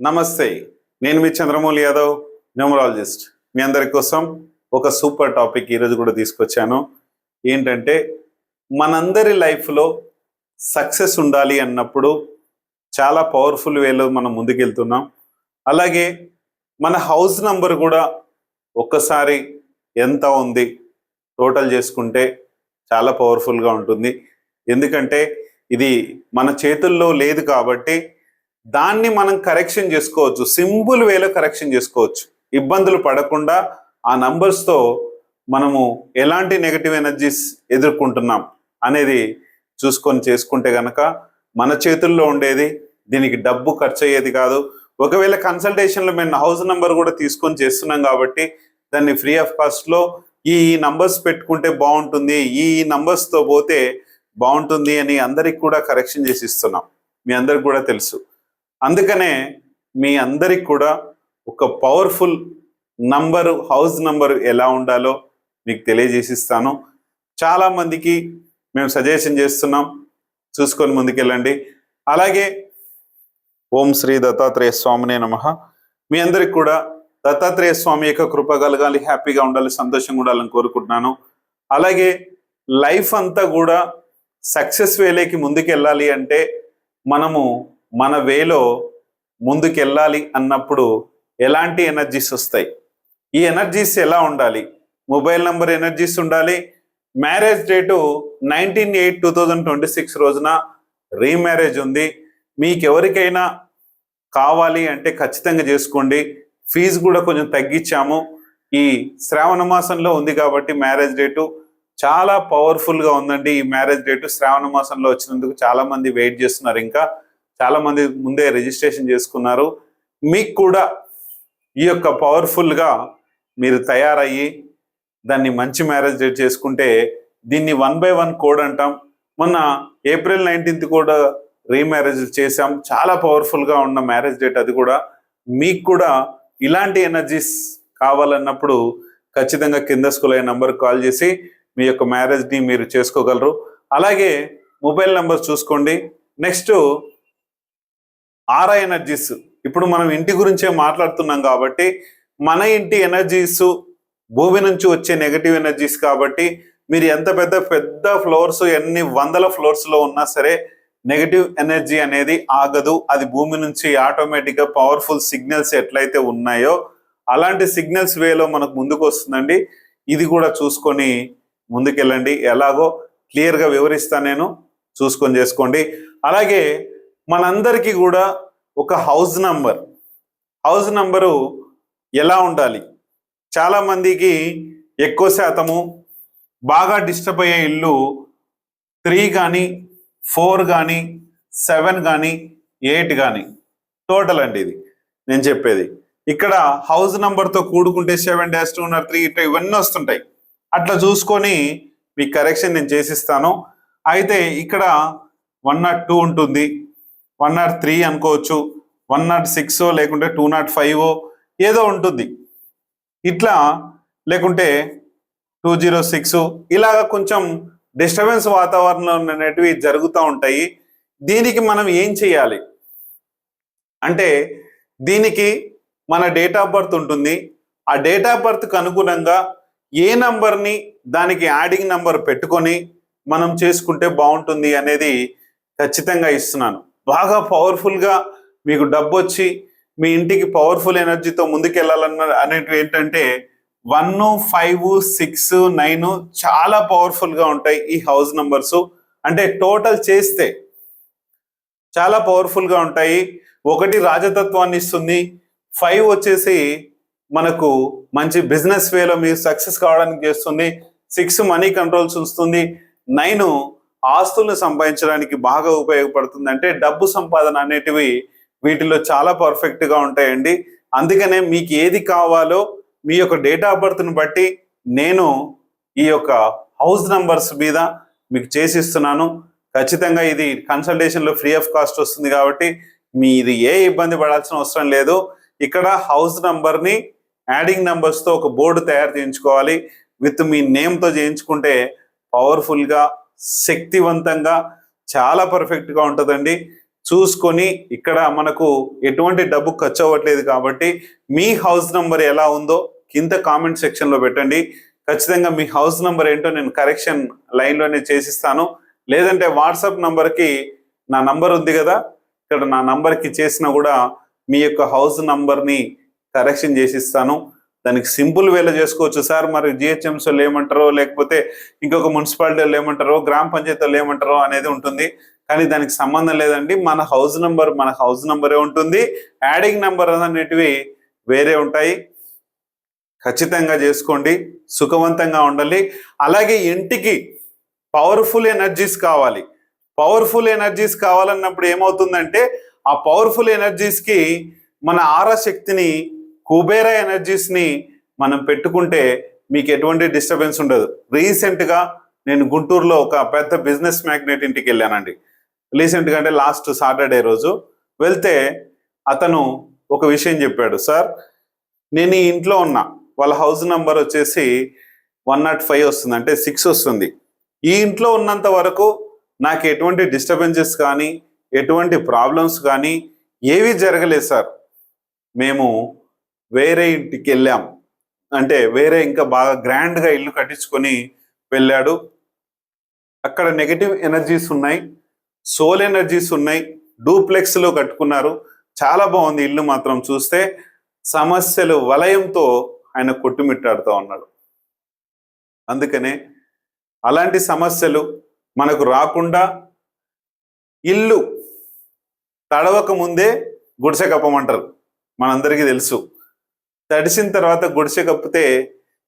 నమస్తే, నేను మీ చంద్రమౌళి యాదవ్, న్యూమరాలజిస్ట్. మీ అందరి కోసం ఒక సూపర్ టాపిక్ ఈరోజు కూడా తీసుకొచ్చాను. ఏంటంటే మనందరి లైఫ్లో సక్సెస్ ఉండాలి అన్నప్పుడు చాలా పవర్ఫుల్ వేలో మనం ముందుకెళ్తున్నాం. అలాగే మన హౌస్ నంబర్ కూడా ఒక్కసారి ఎంత ఉంది టోటల్ చేసుకుంటే చాలా పవర్ఫుల్గా ఉంటుంది. ఎందుకంటే ఇది మన చేతుల్లో లేదు కాబట్టి దాన్ని మనం కరెక్షన్ చేసుకోవచ్చు, సింపుల్ వేలో కరెక్షన్ చేసుకోవచ్చు. ఇబ్బందులు పడకుండా ఆ నంబర్స్తో మనము ఎలాంటి నెగటివ్ ఎనర్జీస్ ఎదుర్కొంటున్నాం అనేది చూసుకొని చేసుకుంటే గనక మన చేతుల్లో ఉండేది, దీనికి డబ్బు ఖర్చు అయ్యేది కాదు. ఒకవేళ కన్సల్టేషన్లో మేము హౌస్ నంబర్ కూడా తీసుకొని చేస్తున్నాం కాబట్టి దాన్ని ఫ్రీ ఆఫ్ కాస్ట్లో ఈ నంబర్స్ పెట్టుకుంటే బాగుంటుంది, ఈ నంబర్స్తో పోతే బాగుంటుంది అని అందరికి కూడా కరెక్షన్ చేసి ఇస్తున్నాం. మీ అందరికి కూడా తెలుసు. అందుకనే మీ అందరికి కూడా ఒక పవర్ఫుల్ నంబరు, హౌస్ నంబరు ఎలా ఉండాలో మీకు తెలియజేసిస్తాను. చాలామందికి మేము సజెషన్ చేస్తున్నాం, చూసుకొని ముందుకెళ్ళండి. అలాగే ఓం శ్రీ దత్తాత్రేయ స్వామినే నమః. మీ అందరికి కూడా దత్తాత్రేయ స్వామి యొక్క కృప కలగాలి, హ్యాపీగా ఉండాలి, సంతోషంగా ఉండాలని కోరుకుంటున్నాను. అలాగే లైఫ్ అంతా కూడా సక్సెస్ వేలోకి ముందుకెళ్ళాలి అంటే మనము మన వేలో ముందుకెళ్ళాలి అన్నప్పుడు ఎలాంటి ఎనర్జీస్ వస్తాయి, ఈ ఎనర్జీస్ ఎలా ఉండాలి? మొబైల్ నంబర్ ఎనర్జీస్ ఉండాలి. మ్యారేజ్ డేటు 19/8/2026 రోజున రీమ్యారేజ్ ఉంది. మీకు ఎవరికైనా కావాలి అంటే ఖచ్చితంగా చేసుకోండి. ఫీజు కూడా కొంచెం తగ్గించాము. ఈ శ్రావణ మాసంలో ఉంది కాబట్టి మ్యారేజ్ డేటు చాలా పవర్ఫుల్గా ఉందండి. ఈ మ్యారేజ్ డేటు శ్రావణ మాసంలో వచ్చినందుకు చాలామంది వెయిట్ చేస్తున్నారు, ఇంకా చాలామంది ముందే రిజిస్ట్రేషన్ చేసుకున్నారు. మీకు కూడా ఈ యొక్క పవర్ఫుల్గా మీరు తయారయ్యి దాన్ని మంచి మ్యారేజ్ డేట్ చేసుకుంటే దీన్ని 1/1 కోడ్ అంటాం. మొన్న April 19th కూడా రీమ్యారేజ్ చేసాం. చాలా పవర్ఫుల్గా ఉన్న మ్యారేజ్ డేట్ అది కూడా. మీకు కూడా ఇలాంటి ఎనర్జీస్ కావాలన్నప్పుడు ఖచ్చితంగా కింద స్కూల్ అయ్యే నంబర్కి కాల్ చేసి మీ యొక్క మ్యారేజ్ని మీరు చేసుకోగలరు. అలాగే మొబైల్ నెంబర్ చూసుకోండి. నెక్స్ట్ ఆరా ఎనర్జీస్. ఇప్పుడు మనం ఇంటి గురించే మాట్లాడుతున్నాం కాబట్టి మన ఇంటి ఎనర్జీస్ భూమి నుంచి వచ్చే నెగటివ్ ఎనర్జీస్ కాబట్టి మీరు ఎంత పెద్ద పెద్ద ఫ్లోర్స్, ఎన్ని వందల ఫ్లోర్స్లో ఉన్నా సరే నెగటివ్ ఎనర్జీ అనేది ఆగదు. అది భూమి నుంచి ఆటోమేటిక్గా పవర్ఫుల్ సిగ్నల్స్ ఎట్లయితే ఉన్నాయో అలాంటి సిగ్నల్స్ వేలో మనకు ముందుకు వస్తుందండి. ఇది కూడా చూసుకొని ముందుకెళ్ళండి. ఎలాగో క్లియర్గా వివరిస్తాను నేను, చూసుకొని చేసుకోండి. అలాగే మనందరికీ కూడా ఒక హౌస్ నంబరు ఎలా ఉండాలి? చాలామందికి ఎక్కువ శాతము బాగా డిస్టర్బ్ అయ్యే ఇల్లు 3 కానీ 4 కానీ 7 కానీ 8 కానీ టోటల్ అండి. ఇది నేను చెప్పేది. ఇక్కడ హౌస్ నంబర్తో కూడుకుంటే 7-203 ఇట్లా ఇవన్నీ వస్తుంటాయి. అట్లా చూసుకొని మీ కరెక్షన్ నేను చేసిస్తాను. అయితే ఇక్కడ 102 ఉంటుంది, 103 అనుకోవచ్చు, 106 లేకుంటే 205 ఏదో ఉంటుంది. ఇట్లా లేకుంటే 206 ఇలాగా కొంచెం డిస్టర్బెన్స్ వాతావరణం అనేటివి జరుగుతూ ఉంటాయి. దీనికి మనం ఏం చేయాలి అంటే దీనికి మన డేట్ ఆఫ్ బర్త్ ఉంటుంది. ఆ డేట్ ఆఫ్ బర్త్కి అనుగుణంగా ఏ నంబర్ని దానికి యాడింగ్ నంబర్ పెట్టుకొని మనం చేసుకుంటే బాగుంటుంది అనేది ఖచ్చితంగా ఇస్తున్నాను. బాగా పవర్ఫుల్గా మీకు డబ్బు వచ్చి మీ ఇంటికి పవర్ఫుల్ ఎనర్జీతో ముందుకెళ్ళాలన్న అనేటివి ఏంటంటే 1, 5, 6, 9 చాలా పవర్ఫుల్గా ఉంటాయి. ఈ హౌస్ నంబర్స్ అంటే టోటల్ చేస్తే చాలా పవర్ఫుల్గా ఉంటాయి. 1 రాజతత్వాన్ని ఇస్తుంది, 5 వచ్చేసి మనకు మంచి బిజినెస్ వేలో మీరు సక్సెస్ కావడానికి చేస్తుంది, 6 మనీ కంట్రోల్స్ ఉంచుతుంది, 9 ఆస్తులను సంపాదించడానికి బాగా ఉపయోగపడుతుంది. అంటే డబ్బు సంపాదన అనేటివి వీటిలో చాలా పర్ఫెక్ట్గా ఉంటాయండి. అందుకనే మీకు ఏది కావాలో మీ యొక్క డేట్ ఆఫ్ బర్త్ని బట్టి నేను ఈ యొక్క హౌస్ నంబర్స్ మీద మీకు చేసిస్తున్నాను. ఖచ్చితంగా ఇది కన్సల్టేషన్లో ఫ్రీ ఆఫ్ కాస్ట్ వస్తుంది కాబట్టి మీరు ఏ ఇబ్బంది పడాల్సిన అవసరం లేదు. ఇక్కడ హౌస్ నంబర్ని యాడింగ్ నంబర్స్తో ఒక బోర్డు తయారు చేయించుకోవాలి. విత్ మీ నేమ్తో చేయించుకుంటే పవర్ఫుల్గా, శక్తివంతంగా, చాలా పర్ఫెక్ట్గా ఉంటుందండి. చూసుకొని ఇక్కడ మనకు ఎటువంటి డబ్బు ఖర్చు అవ్వట్లేదు కాబట్టి మీ హౌస్ నంబర్ ఎలా ఉందో కింద కామెంట్ సెక్షన్లో పెట్టండి. ఖచ్చితంగా మీ హౌస్ నంబర్ ఏంటో నేను కరెక్షన్ లైన్లోనే చేసిస్తాను. లేదంటే వాట్సాప్ నంబర్కి నా నంబర్ ఉంది కదా, ఇక్కడ నా నంబర్కి చేసినా కూడా మీ యొక్క హౌస్ నంబర్ని కరెక్షన్ చేసిస్తాను. దానికి సింపుల్ వేలో చేసుకోవచ్చు సార్. మరి జిహెచ్ఎంసీలో ఏమంటారో, లేకపోతే ఇంకొక మున్సిపాలిటీలో ఏమంటారో, గ్రామ పంచాయతీలో ఏమంటారో అనేది ఉంటుంది. కానీ దానికి సంబంధం లేదండి. మన హౌస్ నంబరే ఉంటుంది. యాడింగ్ నంబర్ అనేటివి వేరే ఉంటాయి. ఖచ్చితంగా చేసుకోండి. సుఖవంతంగా ఉండాలి. అలాగే ఇంటికి పవర్ఫుల్ ఎనర్జీస్ కావాలి. పవర్ఫుల్ ఎనర్జీస్ కావాలన్నప్పుడు ఏమవుతుందంటే ఆ పవర్ఫుల్ ఎనర్జీస్కి మన ఆరా శక్తిని, కుబేర ఎనర్జీస్ని మనం పెట్టుకుంటే మీకు ఎటువంటి డిస్టర్బెన్స్ ఉండదు. రీసెంట్గా నేను గుంటూరులో ఒక పెద్ద బిజినెస్ మ్యాగ్నెట్ ఇంటికి వెళ్ళానండి. రీసెంట్గా అంటే లాస్ట్ సాటర్డే రోజు వెళ్తే అతను ఒక విషయం చెప్పాడు. సార్, నేను ఈ ఇంట్లో ఉన్నా, వాళ్ళ హౌస్ నంబర్ వచ్చేసి 105 వస్తుంది, అంటే 6 వస్తుంది. ఈ ఇంట్లో ఉన్నంత వరకు నాకు ఎటువంటి డిస్టర్బెన్సెస్ కానీ, ఎటువంటి ప్రాబ్లమ్స్ కానీ ఏవి జరగలేదు సార్. మేము వేరే ఇంటికి వెళ్ళాం, అంటే వేరే ఇంకా బాగా గ్రాండ్గా ఇల్లు కట్టించుకొని వెళ్ళాడు. అక్కడ నెగటివ్ ఎనర్జీస్ ఉన్నాయి, సోల్ ఎనర్జీస్ ఉన్నాయి. డూప్లెక్స్లో కట్టుకున్నారు. చాలా బాగుంది ఇల్లు మాత్రం. చూస్తే సమస్యలు వలయంతో ఆయన కొట్టుమిట్టాడుతూ ఉన్నాడు. అందుకనే అలాంటి సమస్యలు మనకు రాకుండా ఇల్లు తడవక ముందే గుడిసె కప్పమంటారు, మనందరికీ తెలుసు. తడిసిన తర్వాత గుడిసె కప్పితే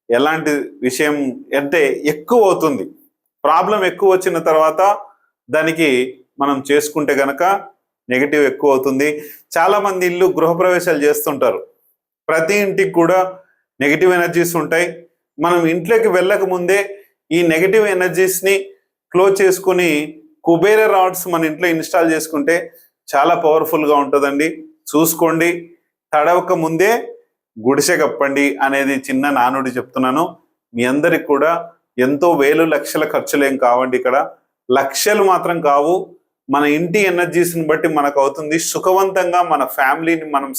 ఎలాంటి విషయం అంటే ఎక్కువ అవుతుంది. ప్రాబ్లం ఎక్కువ వచ్చిన తర్వాత దానికి మనం చేసుకుంటే గనక నెగిటివ్ ఎక్కువ అవుతుంది. చాలామంది ఇల్లు గృహప్రవేశాలు చేస్తుంటారు. ప్రతి ఇంటికి కూడా నెగిటివ్ ఎనర్జీస్ ఉంటాయి. మనం ఇంట్లోకి వెళ్ళక ముందే ఈ నెగిటివ్ ఎనర్జీస్ని క్లోజ్ చేసుకుని కుబేర రాడ్స్ మన ఇంట్లో ఇన్స్టాల్ చేసుకుంటే చాలా పవర్ఫుల్గా ఉంటుందండి. చూసుకోండి. తడవక ముందే గుడిసె కప్పండి అనేది చిన్న నానుడి చెప్తున్నాను. మీ అందరికి కూడా ఎంతో వేలు లక్షల ఖర్చులేం కావండి. ఇక్కడ లక్షలు మాత్రం కావు. మన ఇంటి ఎనర్జీస్ని బట్టి మనకు అవుతుంది. సుఖవంతంగా మన ఫ్యామిలీని మనం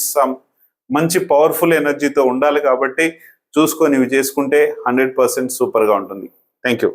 మంచి పవర్ఫుల్ ఎనర్జీతో ఉండాలి కాబట్టి చూసుకొని ఇవి చేసుకుంటే 100% సూపర్గా ఉంటుంది. Thank you.